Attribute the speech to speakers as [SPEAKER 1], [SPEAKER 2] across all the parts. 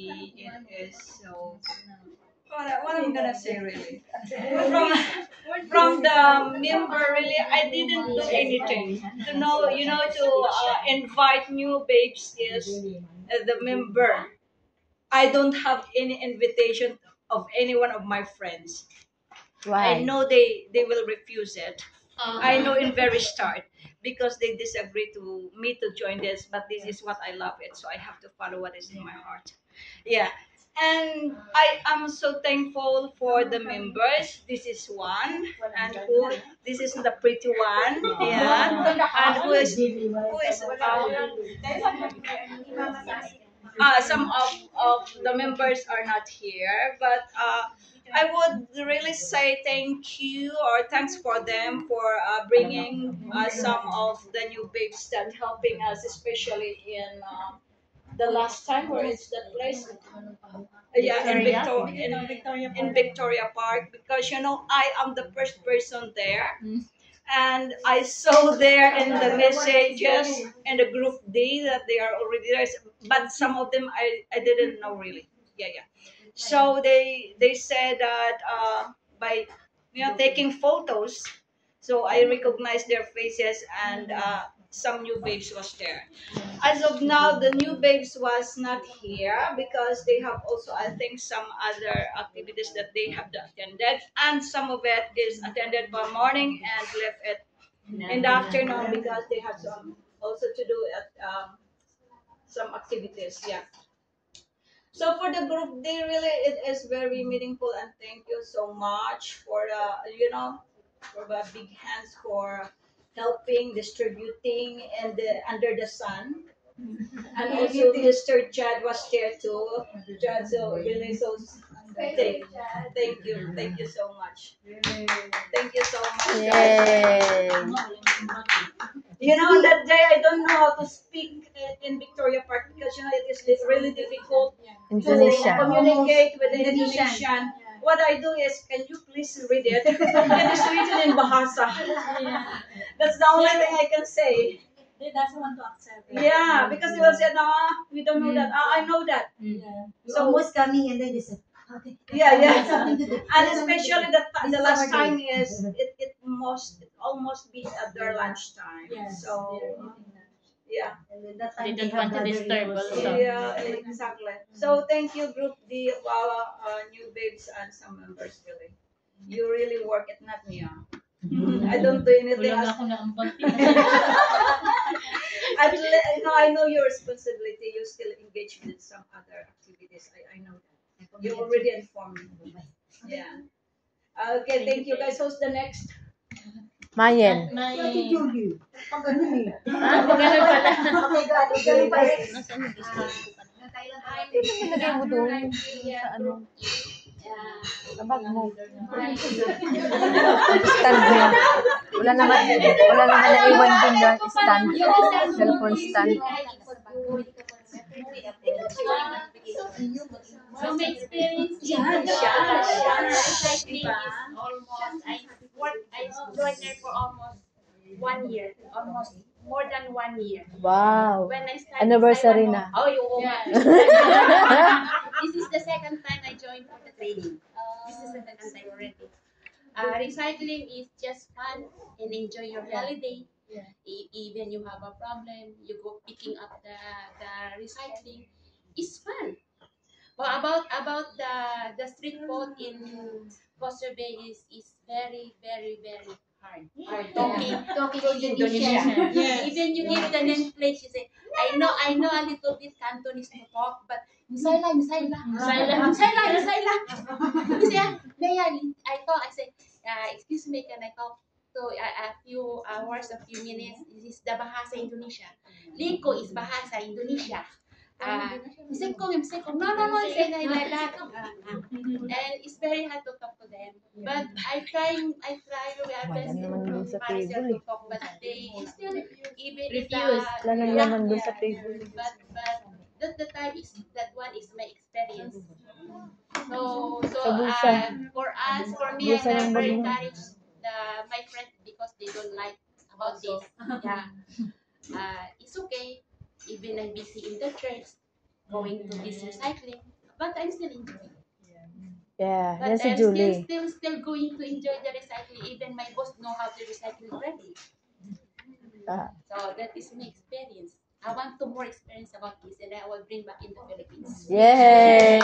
[SPEAKER 1] me, it is so. What I'm gonna say really? From from the member really, I didn't do anything. To know, to invite new babes is the member. I don't have any invitation of any one of my friends. I
[SPEAKER 2] Why?
[SPEAKER 1] know they will refuse it. I know in very start because they disagree to me to join this, but this is what I love it, so I have to follow what is in my heart. Yeah. And I am so thankful for the members. This is one, and this is the pretty one, yeah, and some of the members are not here, but I would really say thank you or thanks for them for bringing some of the new babes that helping us, especially in the last time. Where is that place? Yeah, in Victoria Park, because I am the first person there, and I saw there in the messages in the group D that they are already there, but some of them I didn't know really. Yeah, yeah. So they said that by taking photos, so I recognized their faces, and some new babes was there. As of now, the new babes was not here because they have also, I think, some other activities that they have attended, and some of it is attended by morning and left it in the afternoon because they have some also to do at some activities. Yeah. So for the group, they really it is very meaningful, and thank you so much for for the big hands for helping distributing and under the sun. And also Mr. Chad was there too. Chad, so really so thank you so much. Thank you so much, guys.
[SPEAKER 2] Yay!
[SPEAKER 1] That day I don't know how to speak in Victoria Park because it is really difficult
[SPEAKER 2] Indonesia.
[SPEAKER 1] to communicate with the Indonesian. What I do is, can you please read it? It is written in Bahasa. That's the only thing I can say.
[SPEAKER 3] They doesn't want to accept it.
[SPEAKER 1] Yeah, because they will say, no, we don't know that. I know that.
[SPEAKER 3] Yeah.
[SPEAKER 1] So
[SPEAKER 3] Almost coming and then they said, okay.
[SPEAKER 1] yeah, and especially the last time is it almost be at their lunchtime.
[SPEAKER 3] Yes.
[SPEAKER 1] So yeah.
[SPEAKER 3] And then that
[SPEAKER 4] They
[SPEAKER 3] time
[SPEAKER 4] don't want to disturb also.
[SPEAKER 1] Yeah, exactly. So thank you, Group D, Wawa, new babes, and some members really. You really work it, not me. I don't do anything.
[SPEAKER 4] Wala na ako naambag.
[SPEAKER 1] I know your responsibility. You still engage with some other activities. I know that. You already informed me. Yeah. Okay, thank you guys. Who's the next?
[SPEAKER 2] Mayen.
[SPEAKER 3] Julie. Pag ganun eh.
[SPEAKER 4] Ah, ganun pala.
[SPEAKER 3] Okay, guys.
[SPEAKER 4] Nasaan yung gusto?
[SPEAKER 2] Lagay mo doon sa ano. Sa bag mo. Stand mo. Wala naman naiwan din na stand. Cellphone stand.
[SPEAKER 4] So my experience in cycling is almost, I joined there for almost 1 year, almost more than 1 year.
[SPEAKER 2] Wow.
[SPEAKER 4] When I started
[SPEAKER 2] Anniversary
[SPEAKER 4] cycling,
[SPEAKER 2] na.
[SPEAKER 4] Oh, yeah. This is the second time I joined for the training. This is the second time already. Recycling is just fun and enjoy your holiday. Even you have a problem, you go picking up the recycling. It's fun. Well, about the street food in Foster Bay is very hard. Talking Indonesian.
[SPEAKER 3] Yes.
[SPEAKER 4] Even you give the name place, you say, I know a little bit Cantonese to talk, but misayla. You say, I thought, I said, excuse me, can I talk to a few hours, a few minutes? This is the Bahasa Indonesia. Liko is Bahasa Indonesia. Misekong, no, say like that. And it's very hard to talk to them. But I try my best myself to talk, but they still even
[SPEAKER 2] Wala nang laman doon sa table.
[SPEAKER 4] But that the time is that one is my experience. So for me, I
[SPEAKER 2] Bulsa ng
[SPEAKER 4] never
[SPEAKER 2] bag mo.
[SPEAKER 4] encourage my friends because they don't like about this. Yeah, it's okay. Even I'm busy in the church, going to this recycling, but I'm still enjoying.
[SPEAKER 2] Yeah,
[SPEAKER 4] But
[SPEAKER 2] yan si
[SPEAKER 4] I'm
[SPEAKER 2] Julie.
[SPEAKER 4] still going to enjoy the recycling. Even my boss know how to recycle already.
[SPEAKER 2] Ah.
[SPEAKER 4] So that is my experience. I want to more experience about this, and I will bring back in the Philippines.
[SPEAKER 2] Yay!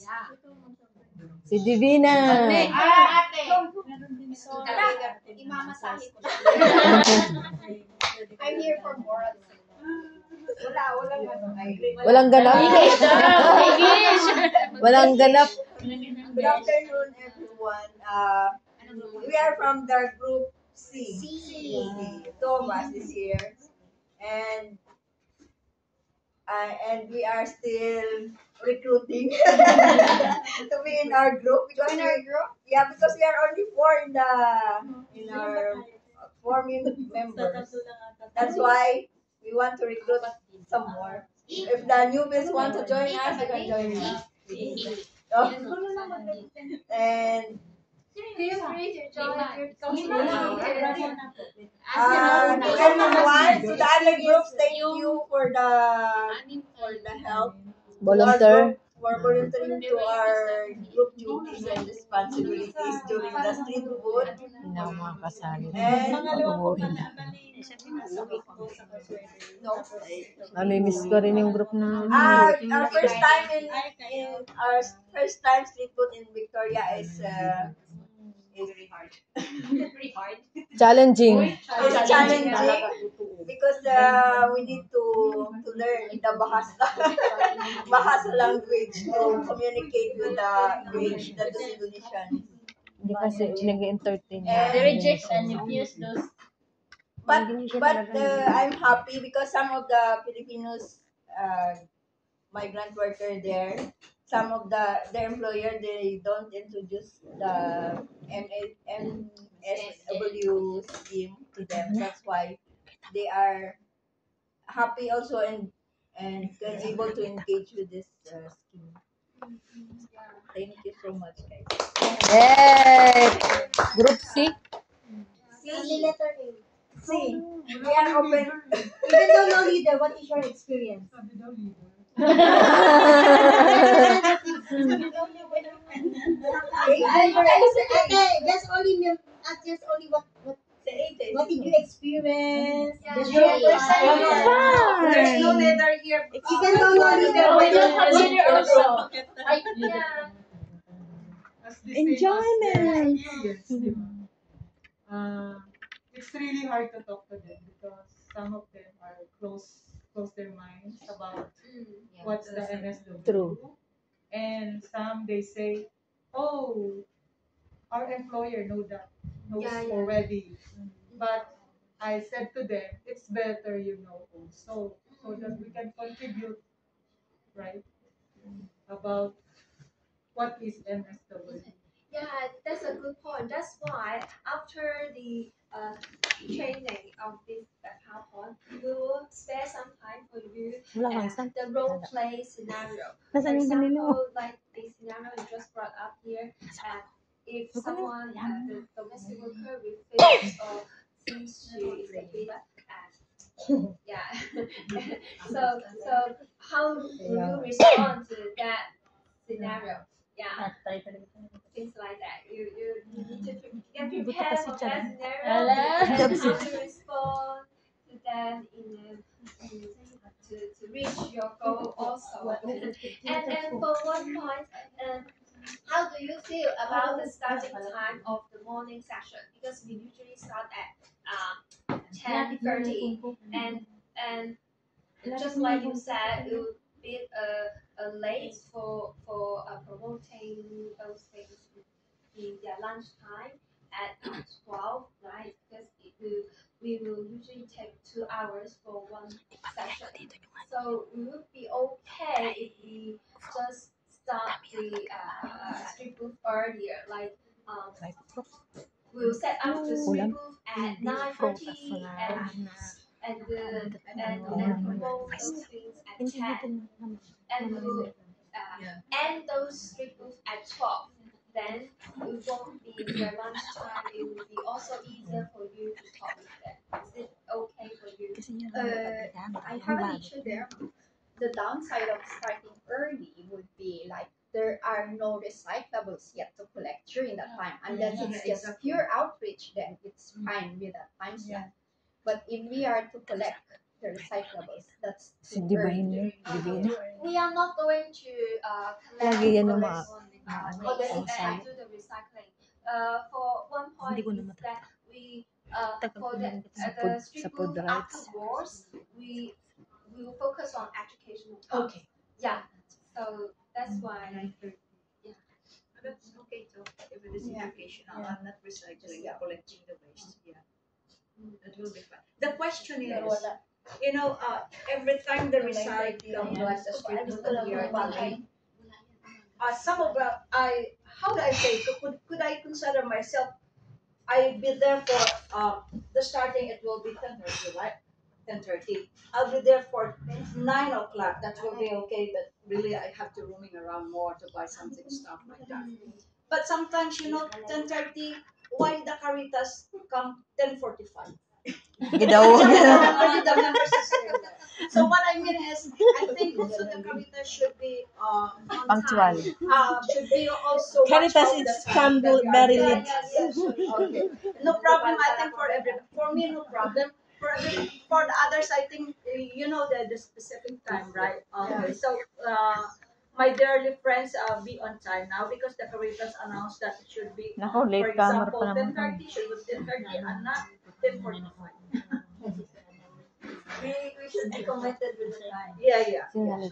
[SPEAKER 4] Yeah.
[SPEAKER 2] Si Divina.
[SPEAKER 4] Ate.
[SPEAKER 5] Imamasahe ko siya. I'm here for moral support.
[SPEAKER 2] Walang ganap. Walang ganap.
[SPEAKER 3] Good afternoon, everyone. We are from the group C. Two of us is here, and we are still recruiting to be in our group because because we are only four in our four members. That's why we want to recruit some more. If the newbies want to join us, you can join us. And
[SPEAKER 5] Feel free to join
[SPEAKER 3] to everyone, to the other groups, thank you for the help.
[SPEAKER 2] Volunteer.
[SPEAKER 3] For volunteering to our group duties and responsibilities during the street food.
[SPEAKER 2] Hindi na ako makakasali.
[SPEAKER 3] And
[SPEAKER 2] Mag-uwi na.
[SPEAKER 3] no,
[SPEAKER 2] Mamimiss ko rin yung group na.
[SPEAKER 3] our first time our first time street food in Victoria is very hard.
[SPEAKER 2] Challenging.
[SPEAKER 3] It's challenging because we need to learn the Bahasa language to communicate with the Indonesian.
[SPEAKER 2] Hindi kasi nag-entertain.
[SPEAKER 3] They
[SPEAKER 5] reject and refuse those.
[SPEAKER 3] But I'm happy because some of the Filipinos migrant worker there, some of the employer, they don't introduce the MSW scheme to them. That's why they are happy also and able to engage with this scheme. Thank you so much, guys.
[SPEAKER 2] Yay! Group C.
[SPEAKER 3] See, we are open.
[SPEAKER 5] Even though no leader, what is your experience? Just only what did you experience?
[SPEAKER 1] Yeah.
[SPEAKER 5] Your first time.
[SPEAKER 1] There's no letter here.
[SPEAKER 5] Even though no leader,
[SPEAKER 2] Enjoyment.
[SPEAKER 6] It's really hard to talk to them because some of them are close their minds about what's the MSW.
[SPEAKER 2] True.
[SPEAKER 6] And some they say, oh, our employer knows already. But I said to them, it's better you know also so that we can contribute, right, about what is MSW.
[SPEAKER 7] Yeah, that's a good point. That's why after the training of this PowerPoint, we will spare some time for you
[SPEAKER 2] Wala
[SPEAKER 7] at
[SPEAKER 2] kang
[SPEAKER 7] the role play scenario. For
[SPEAKER 2] Nasaan yung vanilla mo?
[SPEAKER 7] example, like the scenario you just brought up here, if someone, the domestic worker refused or seems she is a bit yeah. so how do you respond to that scenario? Yeah, things like that. You need to get prepared for that scenario and how to respond to them to reach your goal also. And for one point, how do you feel about the starting time of the morning session? Because we usually start at 10:30, and just like you said, it would be late for promoting those things in their lunchtime at 12, right? Because we will usually take 2 hours for one session. So it would be okay if we just start the street booth earlier, like we'll set up the street booth at 9:30 and promote those things at 10, and we'll end those street booths at 12. then it won't be your lunchtime. It will be also easier for you to talk with them. Is it okay for you?
[SPEAKER 8] I have an issue there. The downside of starting early would be like there are no recyclables yet to collect during that time. Unless it's just pure outreach, then it's fine with that time slot. But if we are to collect the recyclables, that's
[SPEAKER 2] Si
[SPEAKER 8] too
[SPEAKER 2] Divine
[SPEAKER 8] early.
[SPEAKER 2] yun. Divine.
[SPEAKER 7] We are not going to collect
[SPEAKER 2] Lagi yan yung mga...
[SPEAKER 7] waste and do the recycling. For one point is that we for the street food afterwards we will focus on educational part.
[SPEAKER 8] Okay.
[SPEAKER 7] Yeah. So that's why.
[SPEAKER 1] That's okay too. If it is educational, I'm not recycling, collecting the waste. Yeah, that will be fun. The question is, every time the recycling was the street food here, some of how do I say? Could I consider myself? I be there for the starting. It will be 10:30, right? 10:30. I'll be there for 9 o'clock. That will be okay. But really, I have to roaming around more to buy something stuff like that. But sometimes 10:30. Why the Caritas come 10:45?
[SPEAKER 2] Gidawag.
[SPEAKER 1] The members is still there. So what I mean is, I think also the Caritas should be on
[SPEAKER 2] Punctual.
[SPEAKER 1] time. Should be also.
[SPEAKER 5] Caritas
[SPEAKER 1] watch all
[SPEAKER 5] is
[SPEAKER 1] the time.
[SPEAKER 5] Campbell very late.
[SPEAKER 1] Yes. Okay. No problem. I think for me, no problem. For the others, I think the specific time, right? Okay. So my dearly friends, be on time now because the Caritas announced that it should be.
[SPEAKER 2] Nako,
[SPEAKER 1] For
[SPEAKER 2] late camera
[SPEAKER 1] example,
[SPEAKER 2] pa naman kami.
[SPEAKER 1] 10:30 should be 10:30 and not 10:45.
[SPEAKER 3] We should be committed with the time.
[SPEAKER 1] Yeah.
[SPEAKER 2] Sinali.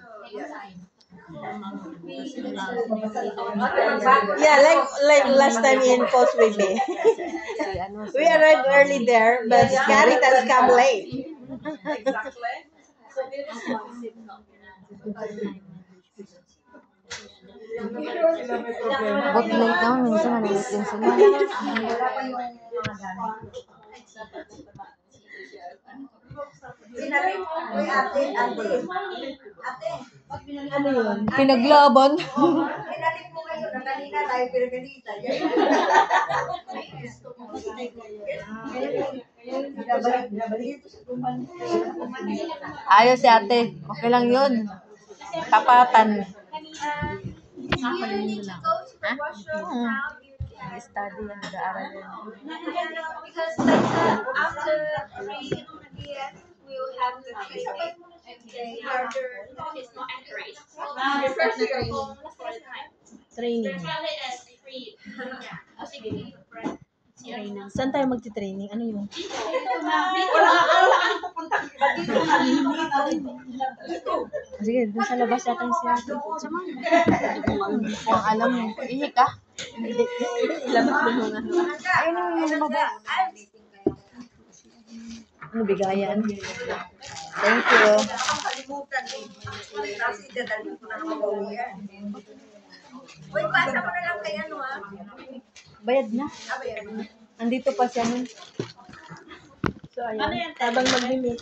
[SPEAKER 5] Yeah, like last time in Coast Baby. We arrived early there, but Caritas come late.
[SPEAKER 1] Exactly. So this is
[SPEAKER 2] But late naman, minsan nalit din sila.
[SPEAKER 3] Wala pa yung mga gamit. Sinalik ko ate.
[SPEAKER 5] Ano yun?
[SPEAKER 2] Pinaglaban.
[SPEAKER 3] Sinalik mo ngayon na kanina tayo pinaganita. Binabalik ito sa kuman.
[SPEAKER 2] Ayos si ate. Okay lang yun. Tapatan.
[SPEAKER 7] If you need to go to the washroom now, you can.
[SPEAKER 2] Study yan, nag-aaral yan.
[SPEAKER 7] Because later after 3 p.m. we will have the training and then after it's not accurate. Refresh your phone for the time.
[SPEAKER 5] Training.
[SPEAKER 7] Translate as free. Yeah. Sige.
[SPEAKER 5] Saan tayo magti-training? Ano yun?
[SPEAKER 2] Sige, doon sa labas natin si ate. Hindi ko alam eh. Ihi ka?
[SPEAKER 5] Hindi. Labas mo muna.
[SPEAKER 2] Ayun yung baba.
[SPEAKER 5] Ano bigayan? Thank you.
[SPEAKER 3] Nakakalimutan eh. Kasi dadalhin ko na naman bawian. Uy, pasa mo na lang kay
[SPEAKER 2] Bayad na.
[SPEAKER 3] Ayan.
[SPEAKER 2] Andito pa siya nun.
[SPEAKER 5] So, ayan. Habang mag-meeting.